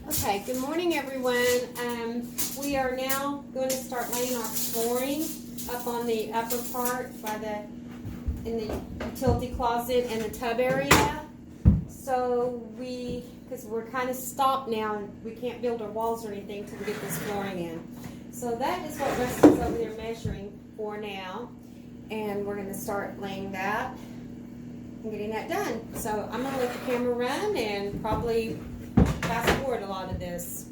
Okay, good morning everyone. We are now going to start laying our flooring up on the upper part in the utility closet and the tub area. So because we're kind of stopped now and we can't build our walls or anything till we get this flooring in. So that is what Rusty's over there measuring for now. And we're going to start laying that and getting that done. So I'm going to let the camera run and probably fast forward a lot of this.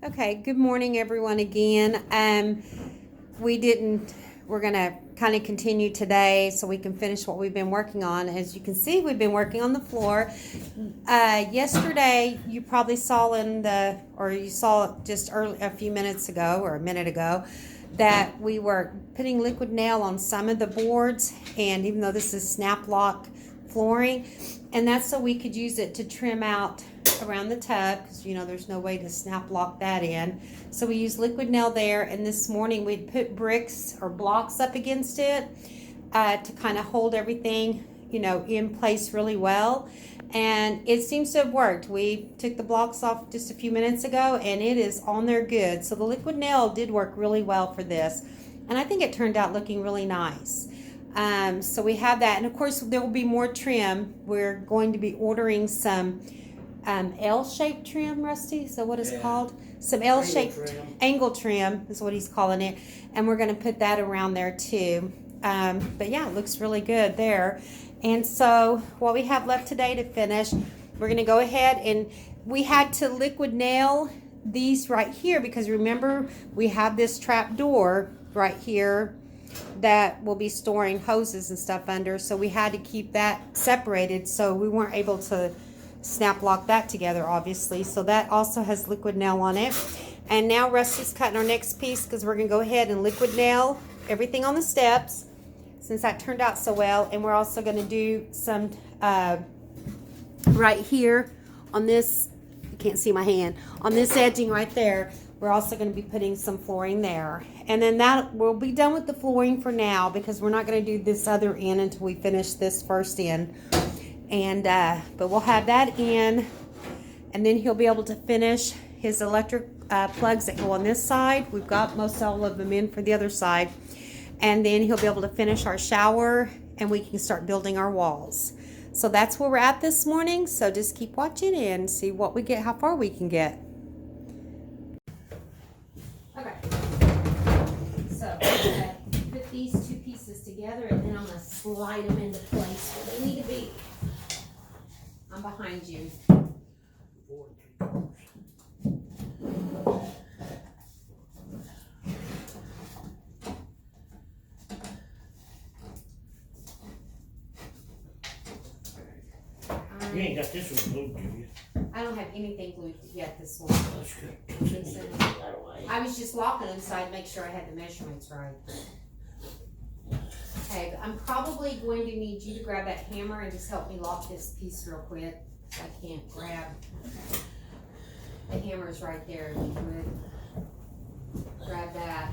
Okay, good morning everyone again. We're going to kind of continue today so we can finish what we've been working on. As you can see, we've been working on the floor. Yesterday, you probably saw you saw just a few minutes ago or a minute ago that we were putting liquid nail on some of the boards, and even though this is snap lock flooring, and that's so we could use it to trim out around the tub, because there's no way to snap lock that in. So we use liquid nail there, and this morning we'd put bricks or blocks up against it to kind of hold everything in place really well, and it seems to have worked. We took the blocks off just a few minutes ago and it is on there good. So the liquid nail did work really well for this, and I think it turned out looking really nice. So we have that, and of course there will be more trim. We're going to be ordering some L-shaped trim, Rusty. So what is Yeah. called? Some Angle L-shaped trim. angle trim is what he's calling it, and we're going to put that around there too. But yeah, it looks really good there. And so what we have left today to finish, we're going to go ahead and we had to liquid nail these right here because remember we have this trap door right here that we'll be storing hoses and stuff under, so we had to keep that separated, so we weren't able to snap lock that together obviously. So that also has liquid nail on it. And now Rusty's cutting our next piece because we're gonna go ahead and liquid nail everything on the steps since that turned out so well. And we're also gonna do some right here on this, you can't see my hand, on this edging right there. We're also going to be putting some flooring there. And then that we'll be done with the flooring for now because we're not going to do this other end until we finish this first end. And but we'll have that in, and then he'll be able to finish his electric plugs that go on this side. We've got most all of them in for the other side. And then he'll be able to finish our shower and we can start building our walls. So that's where we're at this morning. So just keep watching and see what we get, how far we can get. Okay. So I'm gonna put these two pieces together and then I'm gonna slide them into place where they need to be. I'm behind you. You ain't got this one glued, do you? I don't have anything glued yet this one. That's good. I was just locking them so I'd make sure I had the measurements right. Okay, but I'm probably going to need you to grab that hammer and just help me lock this piece real quick. I can't grab. The hammer's right there. If you would grab that.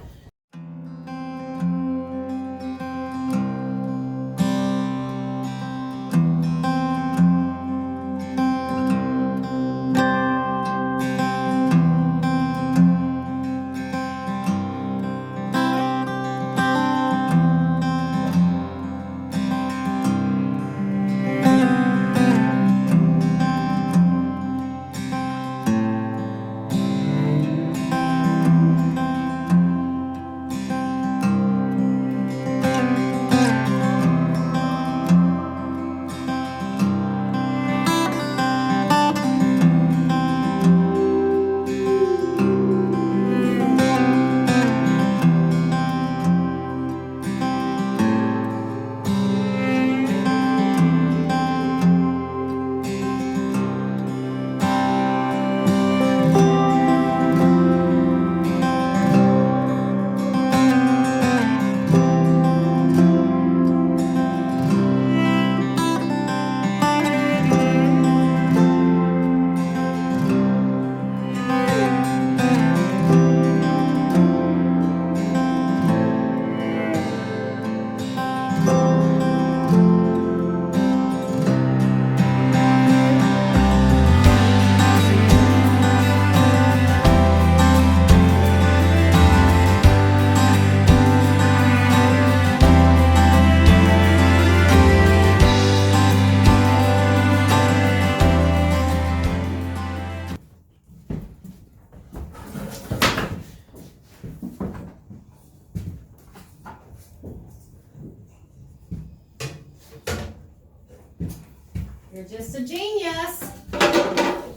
You're just a genius. I don't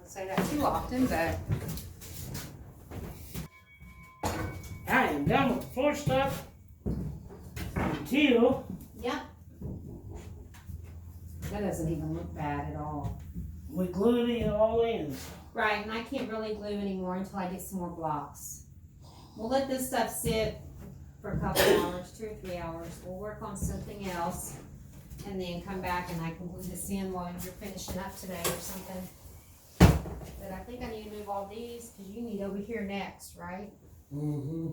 say that too often, but I am done with the floor stuff until yeah. That doesn't even look bad at all. we glue it all in. Right, and I can't really glue anymore until I get some more blocks. We'll let this stuff sit for a couple hours, 2 or 3 hours. We'll work on something else and then come back and I can glue this in while you're finishing up today or something. But I think I need to move all these because you need over here next, right? Mm-hmm.